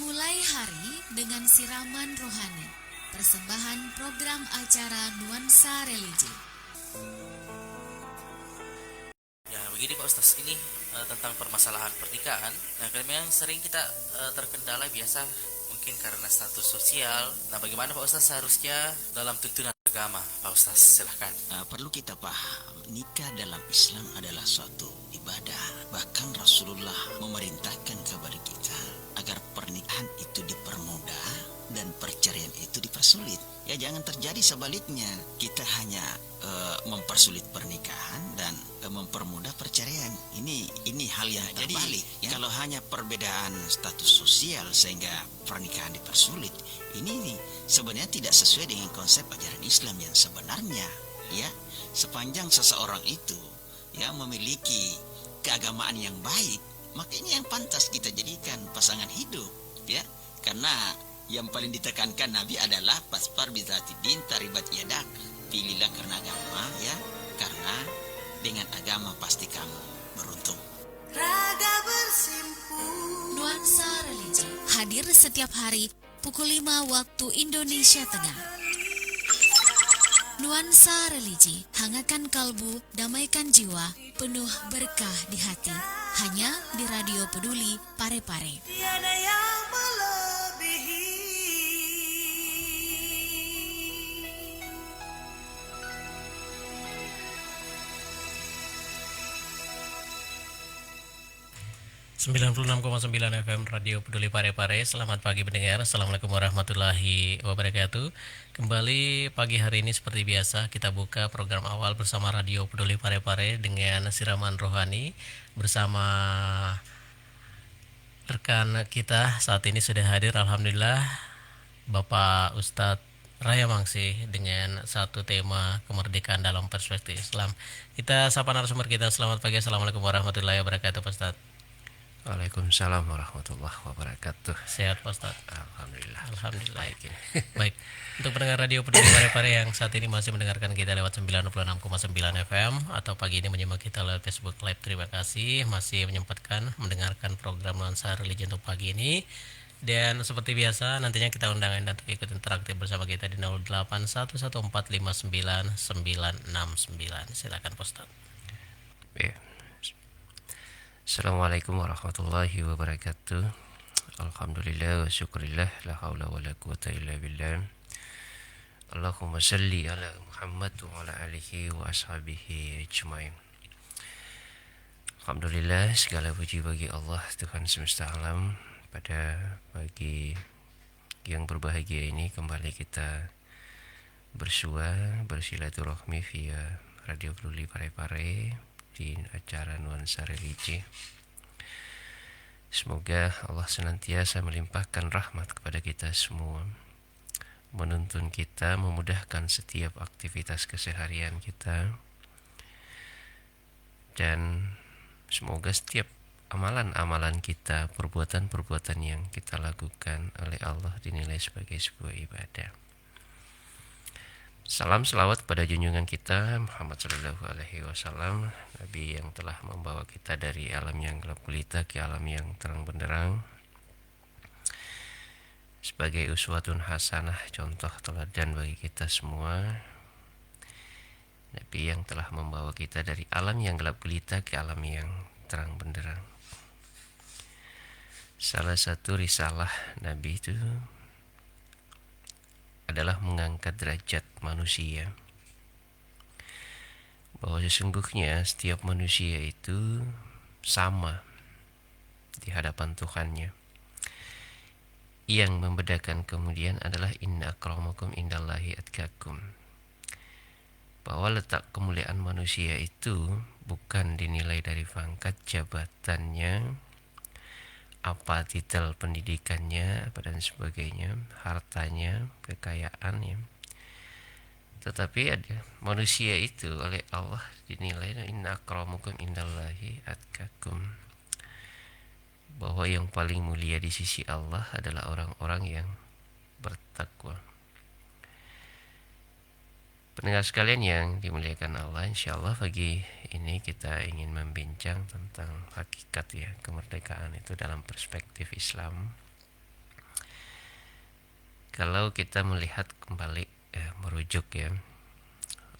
Mulai hari dengan siraman rohani. Persembahan program acara Nuansa Religi. Ya, begini Pak Ustaz, ini tentang permasalahan pernikahan. Nah, memang sering kita terkendala biasa mungkin karena status sosial. Nah, bagaimana Pak Ustaz seharusnya dalam tuntunan agama? Pak Ustaz, silahkan. Perlu kita paham, nikah dalam Islam adalah suatu ibadah. Bahkan Rasulullah memerintahkan kepada kita agar pernikahan itu dipermudah dan perceraian itu dipersulit. Ya, jangan terjadi sebaliknya. Kita hanya mempersulit pernikahan dan mempermudah perceraian. Ini hal yang terbalik. Ya. Kalau hanya perbedaan status sosial sehingga pernikahan dipersulit, ini sebenarnya tidak sesuai dengan konsep ajaran Islam yang sebenarnya. Ya, sepanjang seseorang itu ya memiliki keagamaan yang baik, maka ini yang pantas kita jadikan pasangan hidup, ya. Karena yang paling ditekankan Nabi adalah pasfar bizati din taribat yadak. Pilihlah karena agama, ya. Karena dengan agama pasti kamu beruntung. Raga bersimpu. Nuansa Religi hadir setiap hari pukul 5 waktu Indonesia Tengah. Nuansa Religi, hangatkan kalbu, damaikan jiwa, penuh berkah di hati. Hanya di Radio Peduli Parepare. Tiada yang melebihi. 96,9 FM Radio Peduli Parepare. Selamat pagi pendengar. Assalamualaikum warahmatullahi wabarakatuh. Kembali pagi hari ini seperti biasa kita buka program awal bersama Radio Peduli Parepare dengan siraman rohani bersama rekan kita saat ini sudah hadir, alhamdulillah, Bapak Ustadz Raya Mangsi dengan satu tema kemerdekaan dalam perspektif Islam. Kita sapa narasumber kita. Selamat pagi. Assalamualaikum warahmatullahi wabarakatuh, Pak Ustadz. Waalaikumsalam warahmatullahi wabarakatuh. Sehat Pak Ustaz? Alhamdulillah. Alhamdulillah. Baik. Untuk pendengar Radio Peduli Parepare yang saat ini masih mendengarkan kita lewat 96,9 FM atau pagi ini menyimak kita lewat Facebook Live, terima kasih masih menyempatkan mendengarkan program Nuansa Religi untuk pagi ini. Dan seperti biasa nantinya kita undang Anda untuk ikut interaktif bersama kita di 0811459969. Silakan Pak Ustaz. Ya. Assalamualaikum warahmatullahi wabarakatuh. Alhamdulillah wa syukurillah, la haula wa la quwata illa billah. Allahumma salli ala Muhammad wa ala alihi wa ashabihi ajmain. Alhamdulillah, segala puji bagi Allah Tuhan semesta alam. Pada pagi yang berbahagia ini kembali kita bersua, bersilaturahmi via Radio Peduli Parepare di acara Nuansa Religi. Semoga Allah senantiasa melimpahkan rahmat kepada kita semua, menuntun kita, memudahkan setiap aktivitas keseharian kita, dan semoga setiap amalan-amalan kita, perbuatan-perbuatan yang kita lakukan oleh Allah dinilai sebagai sebuah ibadah. Salam selawat pada junjungan kita Muhammad sallallahu alaihi wasallam, Nabi yang telah membawa kita dari alam yang gelap gulita ke alam yang terang benderang, sebagai uswatun hasanah, contoh teladan bagi kita semua. Nabi yang telah membawa kita dari alam yang gelap gulita ke alam yang terang benderang. Salah satu risalah Nabi itu adalah mengangkat derajat manusia, bahwa sesungguhnya setiap manusia itu sama di hadapan Tuhannya. Yang membedakan kemudian adalah inna akramakum indallahi atqakum, bahwa letak kemuliaan manusia itu bukan dinilai dari pangkat jabatannya, apa titel pendidikannya, apa dan sebagainya, hartanya, kekayaannya. Tetapi ada manusia itu oleh Allah dinilai inna akramakum indallahi atqakum, bahwa yang paling mulia di sisi Allah adalah orang-orang yang bertakwa. Pendengar sekalian yang dimuliakan Allah, insyaallah pagi ini kita ingin membincang tentang hakikat ya kemerdekaan itu dalam perspektif Islam. Kalau kita melihat kembali, merujuk ya,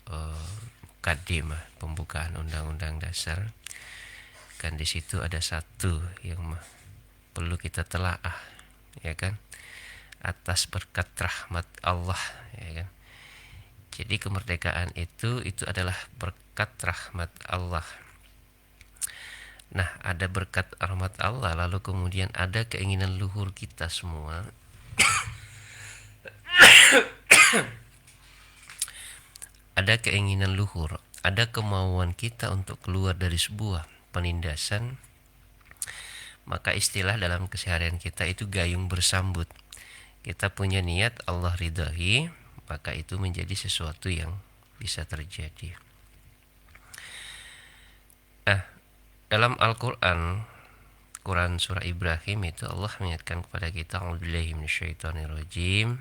mukaddimah pembukaan Undang-Undang Dasar, kan di situ ada satu yang perlu kita telaah, ya kan, atas berkat rahmat Allah, ya kan. Jadi kemerdekaan itu adalah berkat rahmat Allah. Nah, ada berkat rahmat Allah, lalu kemudian ada keinginan luhur kita semua. Ada keinginan luhur, ada kemauan kita untuk keluar dari sebuah penindasan. Maka istilah dalam keseharian kita itu gayung bersambut. Kita punya niat Allah ridhai, maka itu menjadi sesuatu yang bisa terjadi. Dalam Al-Quran, Quran surah Ibrahim itu Allah mengingatkan kepada kita, a'udzubillahi minasyaitonirrajim,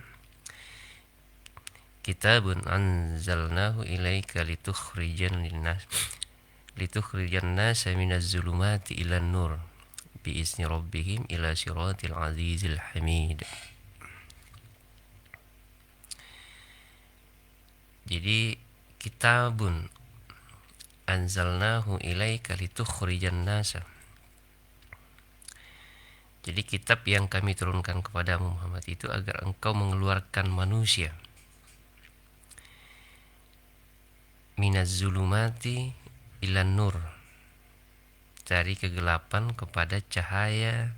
kitabun anzalnahu ilaika litukhrijan nasa minaz zulumati ilan nur biizni rabbihim ila siratil azizil hamid. Jadi kitabun anzalnahu ilaika litukhrijan nasa. Jadi kitab yang kami turunkan kepadamu Muhammad itu agar engkau mengeluarkan manusia minaz zulumati ilan nur, dari kegelapan kepada cahaya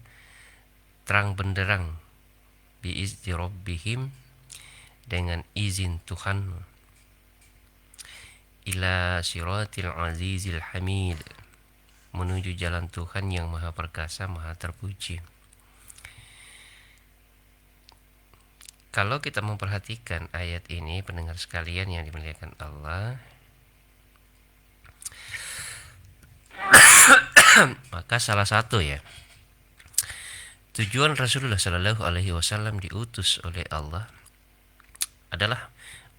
terang benderang, biizni rabbihim, dengan izin Tuhanmu, ila siratil azizil hamid, menuju jalan Tuhan yang maha perkasa, maha terpuji. Kalau kita memperhatikan ayat ini, pendengar sekalian yang dimuliakan Allah, maka salah satu ya tujuan Rasulullah Shallallahu Alaihi Wasallam diutus oleh Allah adalah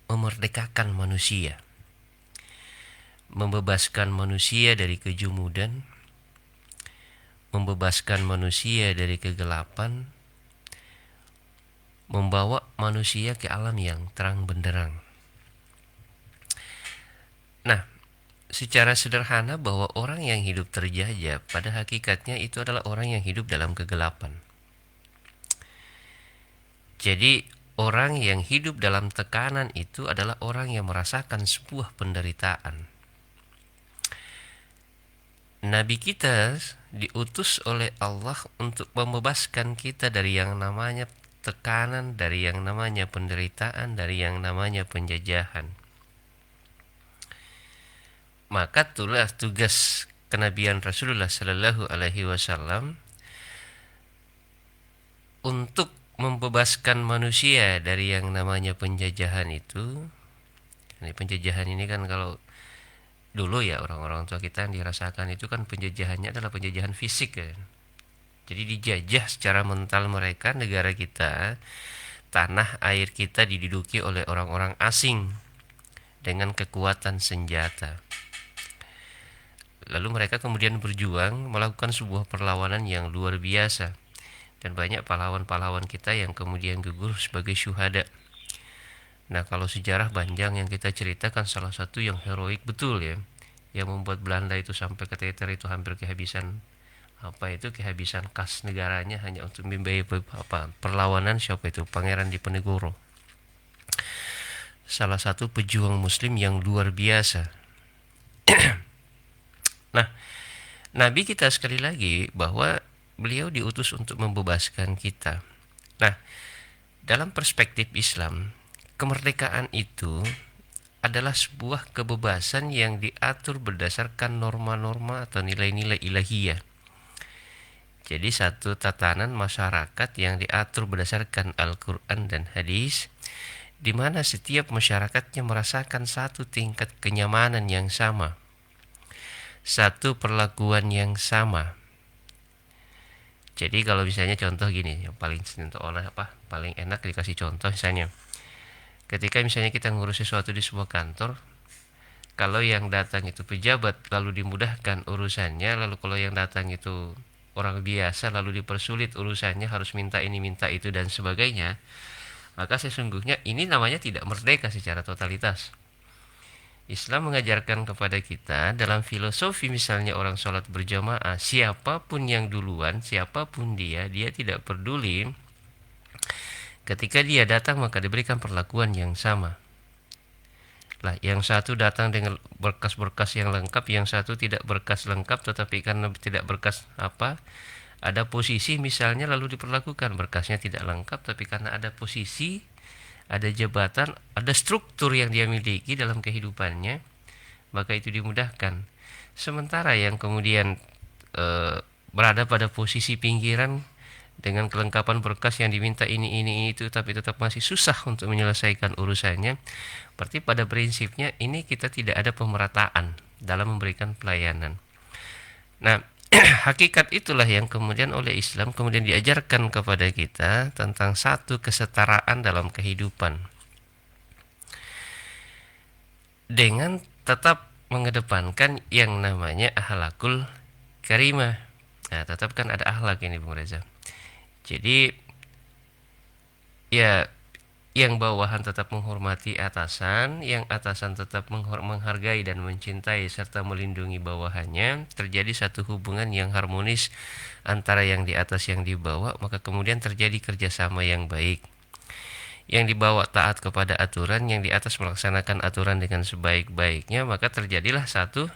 memerdekakan manusia, membebaskan manusia dari kejumudan, membebaskan manusia dari kegelapan, membawa manusia ke alam yang terang benderang. Nah, secara sederhana bahwa orang yang hidup terjajah pada hakikatnya itu adalah orang yang hidup dalam kegelapan. Jadi orang yang hidup dalam tekanan itu adalah orang yang merasakan sebuah penderitaan. Nabi kita diutus oleh Allah untuk membebaskan kita dari yang namanya tekanan, dari yang namanya penderitaan, dari yang namanya penjajahan. Maka itulah tugas kenabian Rasulullah Sallallahu Alaihi Wasallam untuk membebaskan manusia dari yang namanya penjajahan itu. Ini penjajahan ini kan kalau dulu ya orang-orang tua kita yang dirasakan itu kan penjajahannya adalah penjajahan fisik kan. Jadi dijajah secara mental mereka, negara kita, tanah air kita diduduki oleh orang-orang asing dengan kekuatan senjata. Lalu mereka kemudian berjuang melakukan sebuah perlawanan yang luar biasa, dan banyak pahlawan-pahlawan kita yang kemudian gugur sebagai syuhada. Nah, kalau sejarah panjang yang kita ceritakan, salah satu yang heroik betul ya, yang membuat Belanda itu sampai keteter itu hampir kehabisan kehabisan kas negaranya hanya untuk membiayai perlawanan, siapa itu? Pangeran Diponegoro. Salah satu pejuang muslim yang luar biasa. Nah, Nabi kita sekali lagi bahwa beliau diutus untuk membebaskan kita. Nah, dalam perspektif Islam, kemerdekaan itu adalah sebuah kebebasan yang diatur berdasarkan norma-norma atau nilai-nilai ilahiyah. Jadi satu tatanan masyarakat yang diatur berdasarkan Al-Quran dan hadis, di mana setiap masyarakatnya merasakan satu tingkat kenyamanan yang sama, satu perlakuan yang sama. Jadi kalau misalnya contoh gini, yang paling enak dikasih contoh, misalnya ketika misalnya kita ngurus sesuatu di sebuah kantor, kalau yang datang itu pejabat lalu dimudahkan urusannya, lalu kalau yang datang itu orang biasa lalu dipersulit urusannya, harus minta ini minta itu dan sebagainya, maka sesungguhnya ini namanya tidak merdeka secara totalitas. Islam mengajarkan kepada kita dalam filosofi, misalnya orang sholat berjamaah, siapapun yang duluan, siapapun dia tidak peduli. Ketika dia datang maka diberikan perlakuan yang sama. Lah, yang satu datang dengan berkas-berkas yang lengkap, yang satu tidak berkas lengkap, tetapi karena tidak berkas ada posisi misalnya, lalu diperlakukan berkasnya tidak lengkap, tapi karena ada posisi, ada jabatan, ada struktur yang dia miliki dalam kehidupannya, maka itu dimudahkan. Sementara yang kemudian berada pada posisi pinggiran dengan kelengkapan berkas yang diminta ini itu, tapi tetap masih susah untuk menyelesaikan urusannya, berarti pada prinsipnya ini kita tidak ada pemerataan dalam memberikan pelayanan. Nah, hakikat itulah yang kemudian oleh Islam kemudian diajarkan kepada kita tentang satu kesetaraan dalam kehidupan, dengan tetap mengedepankan yang namanya akhlakul karimah. Nah, tetap kan ada akhlak ini Bung Reza. Jadi ya, yang bawahan tetap menghormati atasan, yang atasan tetap menghargai dan mencintai serta melindungi bawahannya, terjadi satu hubungan yang harmonis antara yang di atas yang di bawah, maka kemudian terjadi kerjasama yang baik. Yang di bawah taat kepada aturan, yang di atas melaksanakan aturan dengan sebaik-baiknya, maka terjadilah satu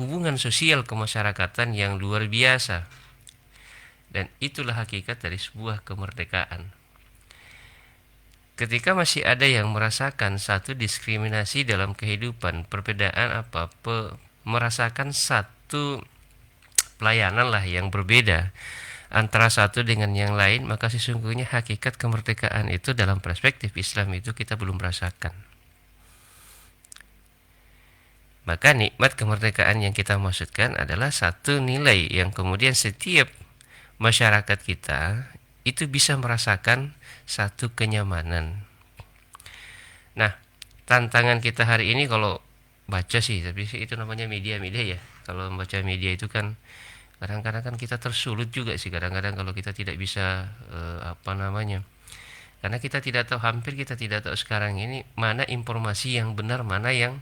hubungan sosial kemasyarakatan yang luar biasa. Dan itulah hakikat dari sebuah kemerdekaan. Ketika masih ada yang merasakan satu diskriminasi dalam kehidupan, perbedaan merasakan satu pelayanan lah yang berbeda antara satu dengan yang lain, maka sesungguhnya hakikat kemerdekaan itu dalam perspektif Islam itu kita belum rasakan. Maka nikmat kemerdekaan yang kita maksudkan adalah satu nilai yang kemudian setiap masyarakat kita itu bisa merasakan satu kenyamanan. Nah, tantangan kita hari ini kalau baca sih, tapi itu namanya media ya. Kalau membaca media itu kan kadang-kadang kan kita tersulut juga sih, kadang-kadang kalau kita tidak bisa karena kita tidak tahu, hampir kita tidak tahu sekarang ini mana informasi yang benar, mana yang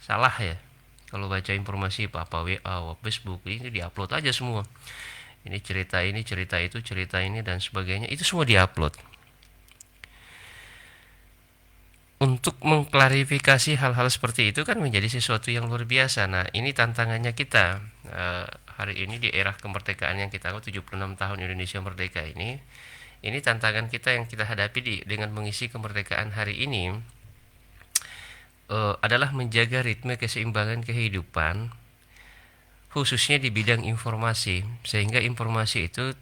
salah ya. Kalau baca informasi apa WA, Facebook, ini diupload aja semua. Ini cerita itu, cerita ini dan sebagainya, itu semua diupload. Untuk mengklarifikasi hal-hal seperti itu kan menjadi sesuatu yang luar biasa. Nah, ini tantangannya kita hari ini di era kemerdekaan yang kita 76 tahun Indonesia merdeka ini tantangan kita yang kita hadapi dengan mengisi kemerdekaan hari ini adalah menjaga ritme keseimbangan kehidupan, khususnya di bidang informasi, sehingga informasi itu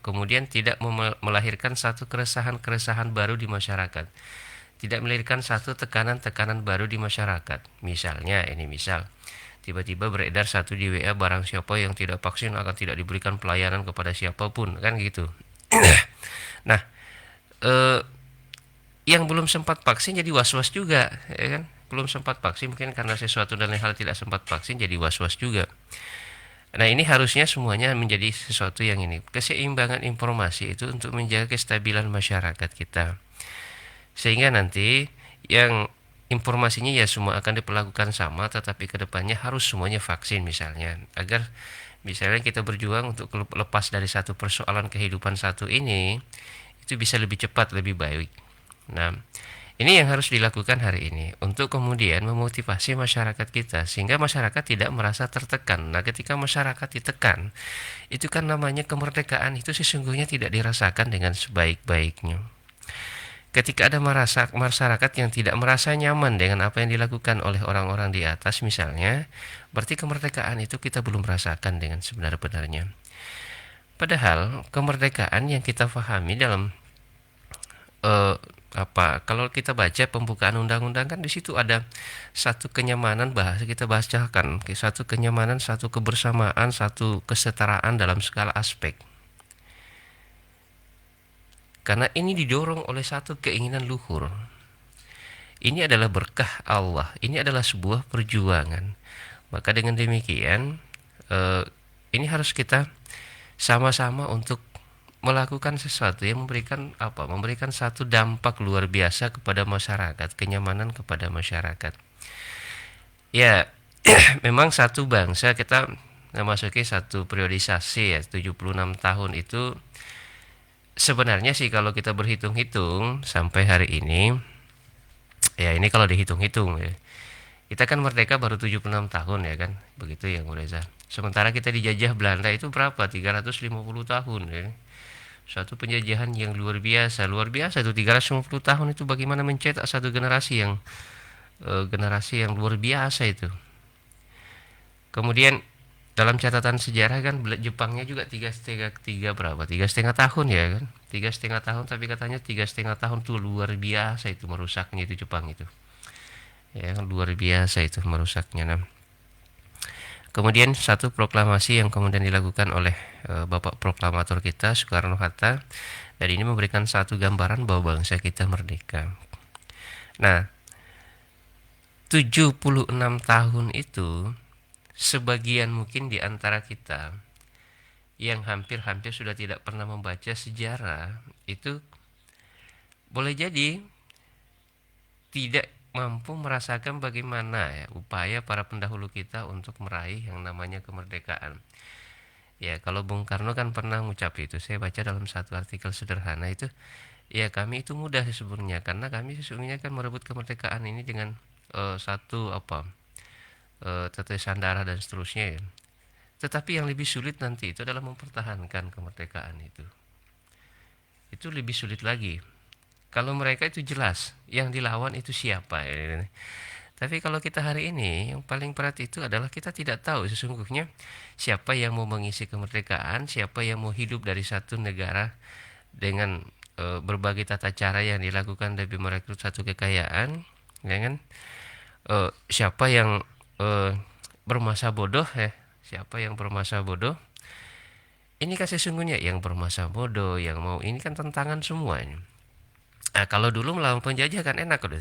kemudian tidak melahirkan satu keresahan-keresahan baru di masyarakat, tidak melahirkan satu tekanan-tekanan baru di masyarakat. Misalnya tiba-tiba beredar satu di WA, barang siapa yang tidak vaksin akan tidak diberikan pelayanan kepada siapapun, kan gitu. Nah, yang belum sempat vaksin jadi was-was juga, ya kan? Belum sempat vaksin mungkin karena sesuatu dan lain hal tidak sempat vaksin jadi was-was juga. Nah, ini harusnya semuanya menjadi sesuatu yang ini. Keseimbangan informasi itu untuk menjaga kestabilan masyarakat kita. Sehingga nanti yang informasinya ya semua akan diperlakukan sama, tetapi kedepannya harus semuanya vaksin misalnya. Agar misalnya kita berjuang untuk lepas dari satu persoalan kehidupan satu ini, itu bisa lebih cepat, lebih baik. Nah, ini yang harus dilakukan hari ini untuk kemudian memotivasi masyarakat kita sehingga masyarakat tidak merasa tertekan. Nah, ketika masyarakat ditekan, itu kan namanya kemerdekaan itu sesungguhnya tidak dirasakan dengan sebaik-baiknya. Ketika ada masyarakat yang tidak merasa nyaman dengan apa yang dilakukan oleh orang-orang di atas misalnya, berarti kemerdekaan itu kita belum merasakan dengan sebenar-benarnya. Padahal kemerdekaan yang kita pahami dalam kalau kita baca pembukaan undang-undang kan di situ ada satu kenyamanan, kita bahasakan satu kenyamanan, satu kebersamaan, satu kesetaraan dalam segala aspek. Karena ini didorong oleh satu keinginan luhur. Ini adalah berkah Allah, ini adalah sebuah perjuangan. Maka dengan demikian ini harus kita sama-sama untuk melakukan sesuatu yang memberikan apa? Memberikan satu dampak luar biasa kepada masyarakat, kenyamanan kepada masyarakat. Ya, memang satu bangsa kita memasuki satu periodisasi ya 76 tahun itu sebenarnya sih kalau kita berhitung-hitung sampai hari ini, ya ini kalau dihitung-hitung ya, kita kan merdeka baru 76 tahun ya kan, begitu ya Bu Reza. Sementara kita dijajah Belanda itu berapa? 350 tahun ya. Suatu penjajahan yang luar biasa itu 350 tahun itu bagaimana mencetak satu generasi yang luar biasa itu. Kemudian dalam catatan sejarah kan Jepangnya juga tiga setengah tahun ya kan, 3,5 tahun, tapi katanya 3,5 tahun tuh luar biasa itu merusaknya itu Jepang itu, ya kan, luar biasa itu merusaknya. Nah, kemudian satu proklamasi yang kemudian dilakukan oleh Bapak Proklamator kita Soekarno-Hatta, dan ini memberikan satu gambaran bahwa bangsa kita merdeka. Nah, 76 tahun itu sebagian mungkin di antara kita yang hampir-hampir sudah tidak pernah membaca sejarah itu boleh jadi tidak mampu merasakan bagaimana ya upaya para pendahulu kita untuk meraih yang namanya kemerdekaan. Ya, kalau Bung Karno kan pernah mengucap itu, saya baca dalam satu artikel sederhana itu, ya kami itu mudah sebenarnya karena kami sesungguhnya kan merebut kemerdekaan ini dengan tetesan darah dan seterusnya ya. Tetapi yang lebih sulit nanti itu adalah mempertahankan kemerdekaan itu. Itu lebih sulit lagi. Kalau mereka itu jelas, yang dilawan itu siapa ya. Tapi kalau kita hari ini, yang paling berat itu adalah kita tidak tahu sesungguhnya siapa yang mau mengisi kemerdekaan, siapa yang mau hidup dari satu negara dengan berbagai tata cara yang dilakukan demi merekrut satu kekayaan, ya kan? Siapa yang bermasa bodoh ya? Siapa yang bermasa bodoh? Ini kan sesungguhnya yang bermasa bodoh, yang mau ini kan tantangan semua ini. Nah, kalau dulu melawan penjajah kan enak udah.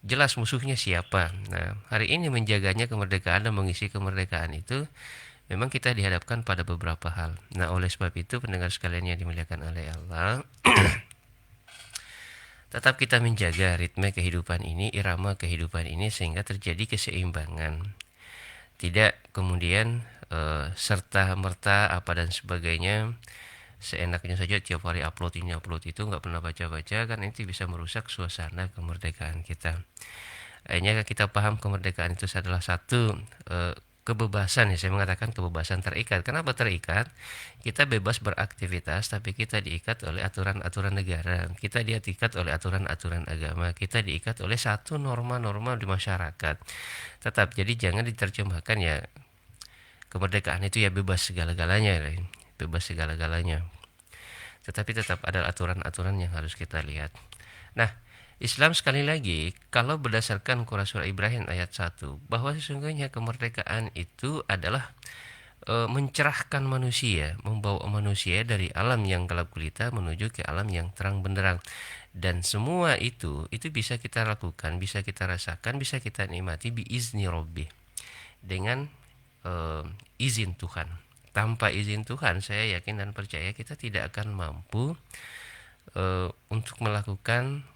Jelas musuhnya siapa. Nah, hari ini menjaganya kemerdekaan dan mengisi kemerdekaan itu memang kita dihadapkan pada beberapa hal. Nah, oleh sebab itu pendengar sekalian yang dimuliakan oleh Allah, tetap kita menjaga ritme kehidupan ini, irama kehidupan ini sehingga terjadi keseimbangan. Tidak kemudian serta-merta apa dan sebagainya seenaknya saja tiap hari upload itu nggak pernah baca-baca, kan itu bisa merusak suasana kemerdekaan kita. Akhirnya kita paham kemerdekaan itu adalah satu kebebasan ya, saya mengatakan kebebasan terikat. Kenapa terikat? Kita bebas beraktivitas tapi kita diikat oleh aturan-aturan negara, kita diikat oleh aturan-aturan agama, kita diikat oleh satu norma-norma di masyarakat. Tetap jadi jangan diterjemahkan ya kemerdekaan itu ya bebas segala-galanya, bebas segala-galanya. Tetapi tetap ada aturan-aturan yang harus kita lihat. Nah, Islam sekali lagi, kalau berdasarkan Quran Surah Ibrahim ayat 1, bahwa sesungguhnya kemerdekaan itu adalah mencerahkan manusia, membawa manusia dari alam yang gelap gulita menuju ke alam yang terang benderang. Dan semua itu bisa kita lakukan, bisa kita rasakan, bisa kita nikmati biizni Rabbih, dengan izin Tuhan. Tanpa izin Tuhan, saya yakin dan percaya kita tidak akan mampu untuk melakukan,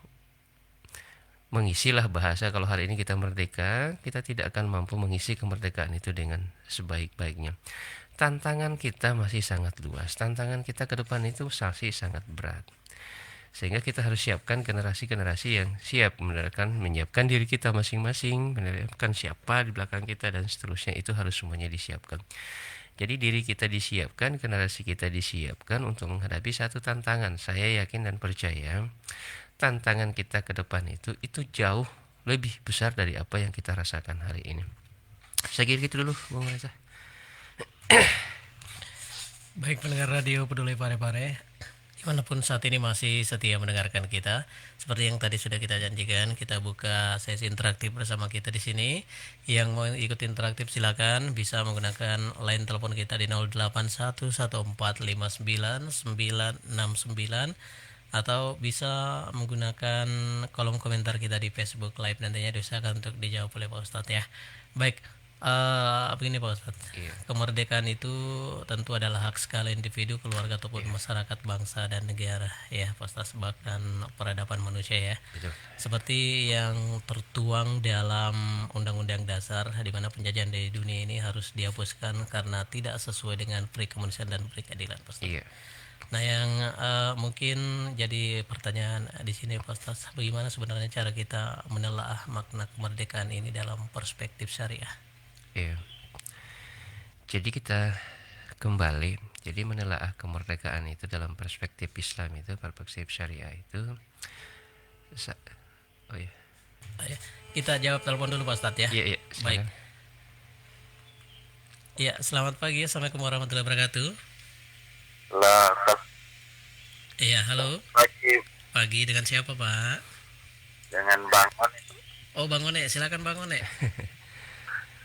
mengisilah bahasa kalau hari ini kita merdeka, kita tidak akan mampu mengisi kemerdekaan itu dengan sebaik-baiknya. Tantangan kita masih sangat luas, tantangan kita ke depan itu masih sangat berat. Sehingga kita harus siapkan generasi-generasi yang siap menyiapkan diri kita masing-masing, menyiapkan siapa di belakang kita dan seterusnya, itu harus semuanya disiapkan. Jadi diri kita disiapkan, generasi kita disiapkan untuk menghadapi satu tantangan. Saya yakin dan percaya tantangan kita ke depan itu jauh lebih besar dari apa yang kita rasakan hari ini. Saya kira gitu dulu, Bung Reza. Baik pendengar radio Peduli Pare-Pare, dimanapun saat ini masih setia mendengarkan kita, seperti yang tadi sudah kita janjikan, kita buka sesi interaktif bersama kita di sini. Yang mau ikut interaktif silakan bisa menggunakan line telepon kita di 0811459969 atau bisa menggunakan kolom komentar kita di Facebook Live, nantinya diusahakan untuk dijawab oleh Pak Ustadz ya. Baik, Begini Pak Ustadz, Iya. kemerdekaan itu tentu adalah hak segala individu, keluarga ataupun masyarakat, bangsa dan negara ya Pak Ustadz, bahkan peradaban manusia ya. Betul. Seperti yang tertuang dalam Undang-Undang Dasar, di mana penjajahan di dunia ini harus dihapuskan karena tidak sesuai dengan peri kemanusiaan dan peri keadilan Pak Ustadz. Iya. Nah yang mungkin jadi pertanyaan di sini Pak Ustadz, bagaimana sebenarnya cara kita menelaah makna kemerdekaan ini dalam perspektif syariah? Iya. Jadi kita kembali, jadi menelaah kemerdekaan itu dalam perspektif Islam itu, perspektif syariah itu. Oh iya. Kita jawab telepon dulu Pak Ustadz ya. Iya, iya. Baik. Silakan. Ya, selamat pagi. Assalamualaikum warahmatullahi wabarakatuh. Iya, halo. Pagi dengan siapa Pak? Dengan Bang One. Oh Bang One, silakan Bang One.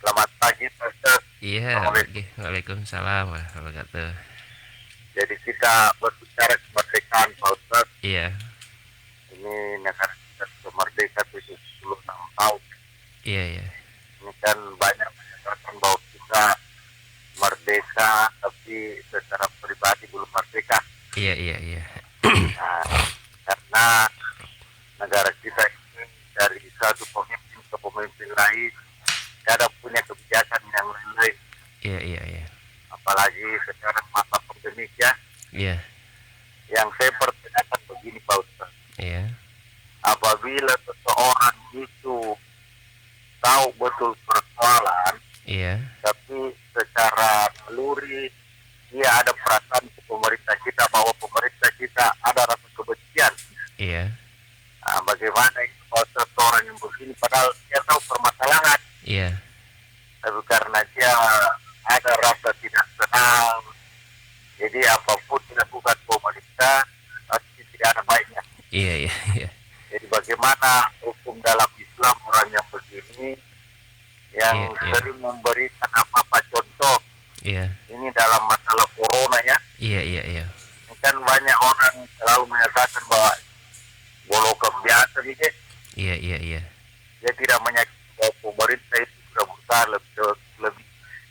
Selamat pagi Pak Ustaz. Iya. Waalaikumsalam warahmatullahi wabarakatuh. Jadi kita berbicara kemerdekaan Pak Ustaz. Iya. Ini negara kita sudah merdeka 76 tahun. Iya, iya. Ini kan banyak mengatakan bahwa kita merdeka tapi secara pribadi belum merdeka. Iya, iya, iya. Nah, karena negara kita ini dari satu pemimpin ke pemimpin lain kadang punya kebijakan yang lain-lain. Iya, iya, iya. Apalagi sekarang masa pandemi ya. Iya. Yang saya pertanyakan begini Pak Ustaz. Iya. Apabila seseorang itu tahu betul persoalan, Iya. tapi secara naluri dia ada perasaan ke pemerintah kita bahwa pemerintah kita ada rasa kebencian. Iya. Nah, bagaimana itu kalau seseorang yang begini padahal dia tahu permasalahan, Iya. tapi karena dia ada rasa tidak senang, jadi apapun dilakukan pemerintah pasti tidak ada baiknya. Iya, iya, iya. Jadi bagaimana hukum dalam Islam orang yang begini yang Iya, iya. sering memberikan apa-apa contoh Iya. ini dalam masalah corona ya. Iya, iya, iya. Ini kan banyak orang selalu menyatakan bahwa golongan biasa gitu. Iya, iya, iya. Dia tidak menyakiti bahwa pemerintah itu sudah berusaha lebih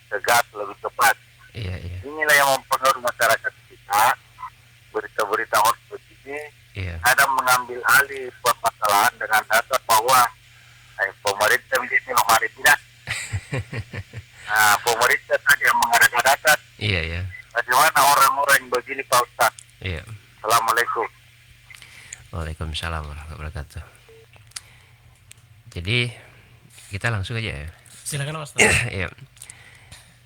tegas, lebih cepat. Iya, iya. Inilah yang mempengaruhi masyarakat kita. Berita-berita hoax begini Iya. ada mengambil alih permasalahan dengan dasar bahwa pemerintah ini lemari tidak. Nah, pemerintah tadi yang mengada-ngadakan. Iya, iya. Bagaimana orang-orang yang begini Pak Ustaz? Iya. Assalamualaikum. Waalaikumsalam warahmatullahi wabarakatuh. Jadi kita langsung aja ya. Silakan Pak Ustadz. Iya.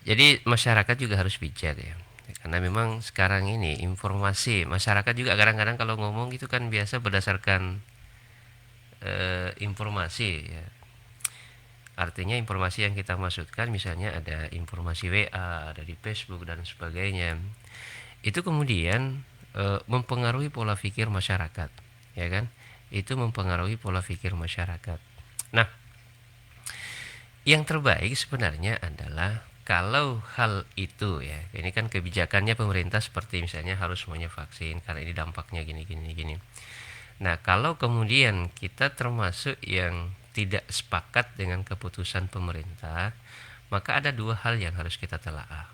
Jadi masyarakat juga harus bijak ya. Karena memang sekarang ini informasi masyarakat juga kadang-kadang kalau ngomong itu kan biasa berdasarkan informasi ya. Artinya informasi yang kita maksudkan misalnya ada informasi WA, ada di Facebook dan sebagainya. Itu kemudian mempengaruhi pola pikir masyarakat, ya kan? Itu mempengaruhi pola pikir masyarakat. Nah, yang terbaik sebenarnya adalah kalau hal itu ya, ini kan kebijakannya pemerintah seperti misalnya harus semuanya vaksin karena ini dampaknya gini. Nah, kalau kemudian kita termasuk yang tidak sepakat dengan keputusan pemerintah, maka ada dua hal yang harus kita telaah.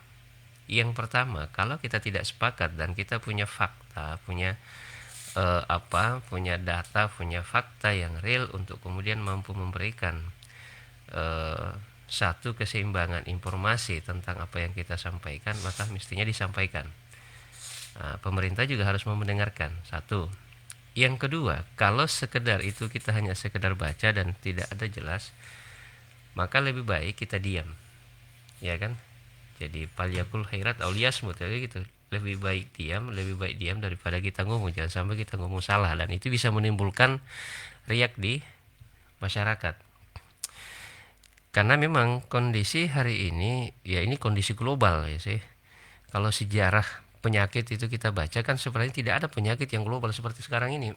Yang pertama, kalau kita tidak sepakat dan kita punya fakta, punya punya data, punya fakta yang real untuk kemudian mampu memberikan satu keseimbangan informasi tentang apa yang kita sampaikan, maka mestinya disampaikan. Nah, pemerintah juga harus mau mendengarkan. Satu. Yang kedua, kalau sekedar itu kita hanya sekedar baca dan tidak ada jelas, maka lebih baik kita diam, ya kan? Jadi falyakul khairat aw liyasmut, gitu. Lebih baik diam daripada kita ngomong. Jangan sampai kita ngomong salah dan itu bisa menimbulkan riak di masyarakat. Karena memang kondisi hari ini, ya ini kondisi global ya sih. Kalau sejarah penyakit itu kita baca kan sebenarnya tidak ada penyakit yang global seperti sekarang ini.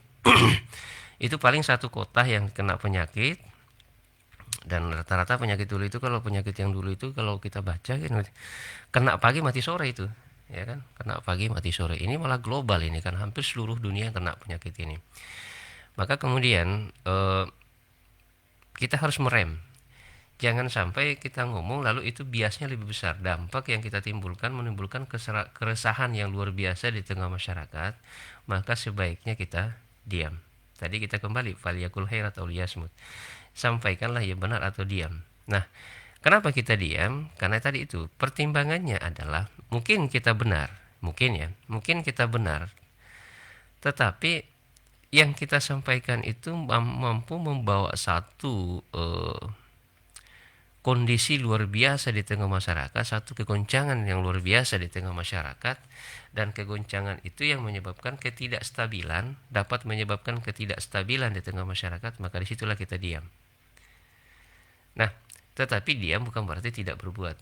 Itu paling satu kota yang kena penyakit, dan rata-rata penyakit dulu itu kalau penyakit yang dulu itu kalau kita baca kan kena pagi mati sore itu, ya kan? Kena pagi mati sore. Ini malah global ini kan, hampir seluruh dunia kena penyakit ini. Maka kemudian kita harus merem. Jangan sampai kita ngomong lalu itu biasnya lebih besar. Dampak yang kita timbulkan menimbulkan keresahan yang luar biasa di tengah masyarakat, maka sebaiknya kita diam. Tadi kita kembali faliyakul khairat aw liyasmut. Sampaikanlah yang benar atau diam. Nah, kenapa kita diam? Karena tadi itu pertimbangannya adalah mungkin kita benar, mungkin kita benar. Tetapi yang kita sampaikan itu mampu membawa satu kondisi luar biasa di tengah masyarakat, satu kegoncangan yang luar biasa di tengah masyarakat, dan kegoncangan itu yang menyebabkan ketidakstabilan, dapat menyebabkan ketidakstabilan di tengah masyarakat, maka disitulah kita diam. Nah, tetapi diam bukan berarti tidak berbuat.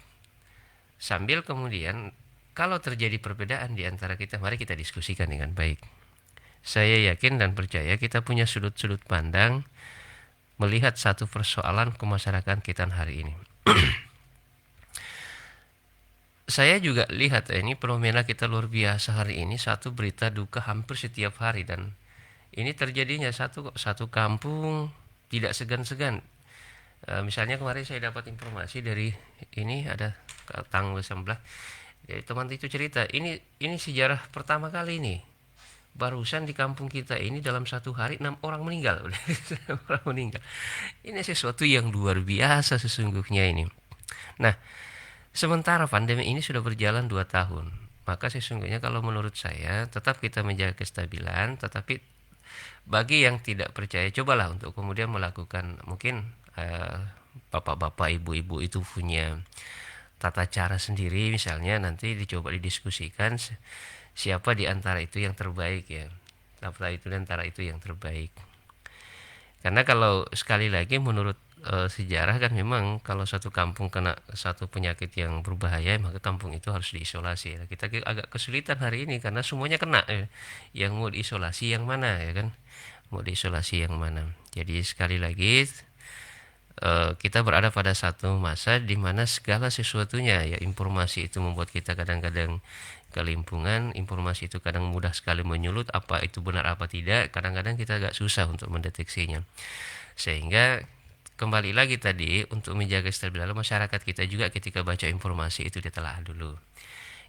Sambil kemudian, kalau terjadi perbedaan di antara kita, mari kita diskusikan dengan baik. Saya yakin dan percaya kita punya sudut-sudut pandang melihat satu persoalan kemasyarakatan kita hari ini. Saya juga lihat ini fenomena kita luar biasa hari ini, satu berita duka hampir setiap hari, dan ini terjadinya satu kampung tidak segan-segan. Misalnya kemarin saya dapat informasi dari ini ada tanggal sebelah, teman itu cerita ini sejarah pertama kali nih. Barusan di kampung kita ini dalam satu hari 6 orang meninggal. 6 orang meninggal. Ini sesuatu yang luar biasa sesungguhnya ini. Nah, sementara pandemi ini sudah berjalan 2 tahun. Maka sesungguhnya kalau menurut saya tetap kita menjaga kestabilan. Tetapi bagi yang tidak percaya, cobalah untuk kemudian melakukan, mungkin bapak-bapak, ibu-ibu itu punya tata cara sendiri. Misalnya nanti dicoba didiskusikan siapa di antara itu yang terbaik ya. Apa itu di antara itu yang terbaik. Karena kalau sekali lagi menurut sejarah kan memang kalau satu kampung kena satu penyakit yang berbahaya, maka kampung itu harus diisolasi. Nah, kita agak kesulitan hari ini karena semuanya kena. Yang mau diisolasi yang mana ya kan? Mau diisolasi yang mana? Jadi sekali lagi kita berada pada satu masa di mana segala sesuatunya ya, informasi itu membuat kita kadang-kadang kelimpungan, informasi itu kadang mudah sekali menyulut, apa itu benar apa tidak, kadang-kadang kita agak susah untuk mendeteksinya. Sehingga kembali lagi tadi untuk menjaga stabilitas masyarakat kita juga ketika baca informasi itu ditelaah dulu.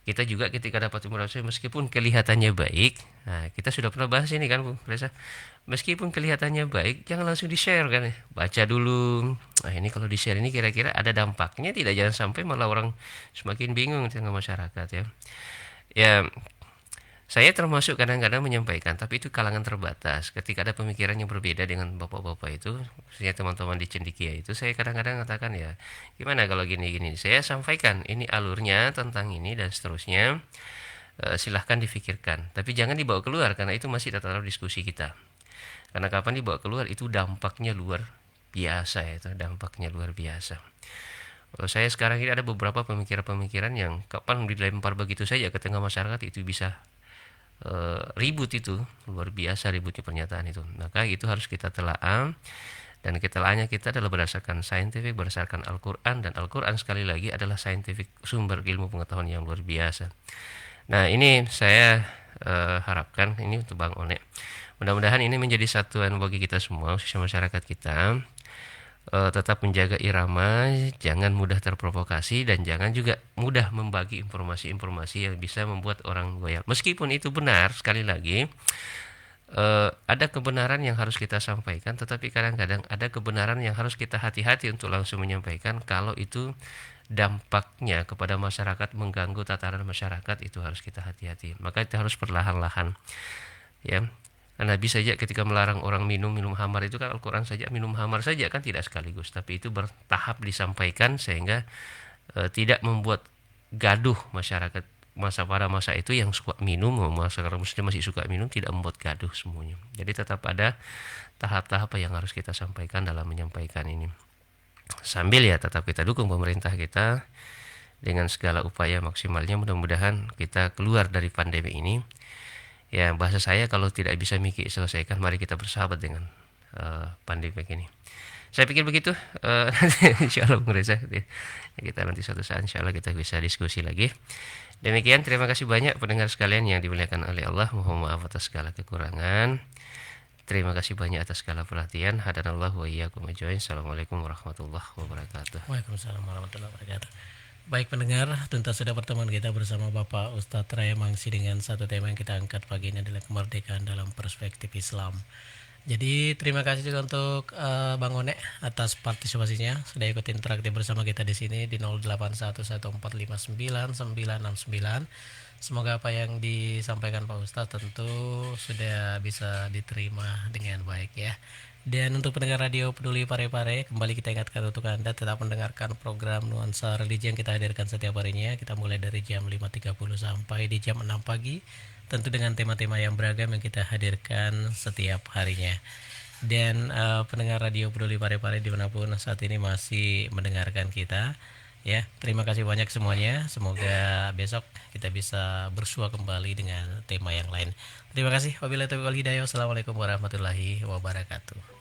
Kita juga ketika dapat informasi meskipun kelihatannya baik, nah kita sudah pernah bahas ini kan Bu Reza, meskipun kelihatannya baik jangan langsung di-share kan, baca dulu. Nah ini kalau di-share ini kira-kira ada dampaknya tidak, jangan sampai malah orang semakin bingung di tengah masyarakat ya. Ya, saya termasuk kadang-kadang menyampaikan, tapi itu kalangan terbatas. Ketika ada pemikiran yang berbeda dengan bapak-bapak itu, khususnya teman-teman di cendekia itu, saya kadang-kadang katakan ya, gimana kalau gini-gini. Saya sampaikan, ini alurnya tentang ini dan seterusnya, silahkan difikirkan. Tapi jangan dibawa keluar, karena itu masih dalam diskusi kita. Karena kapan dibawa keluar, itu dampaknya luar biasa ya, itu dampaknya luar biasa. Kalau saya sekarang ini ada beberapa pemikiran-pemikiran yang kapan dilempar begitu saja ke tengah masyarakat itu bisa ribut, itu luar biasa ributnya pernyataan itu. Maka itu harus kita telaah, dan ketelaahnya kita adalah berdasarkan saintifik, berdasarkan Al-Quran, dan Al-Quran sekali lagi adalah saintifik, sumber ilmu pengetahuan yang luar biasa. Nah ini saya harapkan ini untuk Bang One, mudah-mudahan ini menjadi satuan bagi kita semua, khususnya masyarakat kita. Tetap menjaga irama, jangan mudah terprovokasi, dan jangan juga mudah membagi informasi-informasi yang bisa membuat orang goyah. Meskipun itu benar, sekali lagi ada kebenaran yang harus kita sampaikan, tetapi kadang-kadang ada kebenaran yang harus kita hati-hati untuk langsung menyampaikan. Kalau itu dampaknya kepada masyarakat, mengganggu tataran masyarakat, itu harus kita hati-hati. Maka kita harus perlahan-lahan ya. Karena bisa saja ketika melarang orang minum hamar itu kan Al-Quran saja, minum hamar saja kan tidak sekaligus, tapi itu bertahap disampaikan sehingga tidak membuat gaduh masyarakat pada masa itu yang suka minum, masyarakat muslim masih suka minum, tidak membuat gaduh semuanya. Jadi tetap ada tahap-tahap yang harus kita sampaikan dalam menyampaikan ini. Sambil ya tetap kita dukung pemerintah kita dengan segala upaya maksimalnya, mudah-mudahan kita keluar dari pandemi ini. Ya bahasa saya, kalau tidak bisa mikir selesaikan, mari kita bersahabat dengan pandemi ini. Saya pikir begitu. Insya Allah Bung Reza, kita nanti suatu saat insya Allah kita bisa diskusi lagi. Demikian, terima kasih banyak pendengar sekalian yang dimuliakan oleh Allah. Mohon maaf atas segala kekurangan. Terima kasih banyak atas segala perhatian. Hadanallahu wa iyyakum ajmain. Assalamualaikum warahmatullahi wabarakatuh. Waalaikumsalam warahmatullahi wabarakatuh. Baik pendengar, tuntas sudah pertemuan kita bersama Bapak Ustadz Raya Mangsi dengan satu tema yang kita angkat pagi ini adalah kemerdekaan dalam perspektif Islam. Jadi terima kasih juga untuk Bang One atas partisipasinya, sudah ikut interaktif bersama kita di sini di 0811459969. Semoga apa yang disampaikan Pak Ustadz tentu sudah bisa diterima dengan baik ya. Dan untuk pendengar radio Peduli Parepare, kembali kita ingatkan untuk Anda tetap mendengarkan program Nuansa Religi yang kita hadirkan setiap harinya. Kita mulai dari jam 5.30 sampai di jam 6 pagi, tentu dengan tema-tema yang beragam yang kita hadirkan setiap harinya. Dan pendengar radio Peduli Parepare dimanapun saat ini masih mendengarkan kita, ya, terima kasih banyak semuanya. Semoga besok kita bisa bersua kembali dengan tema yang lain. Terima kasih. Wabillahi taufiq wal hidayah. Wassalamualaikum warahmatullahi wabarakatuh.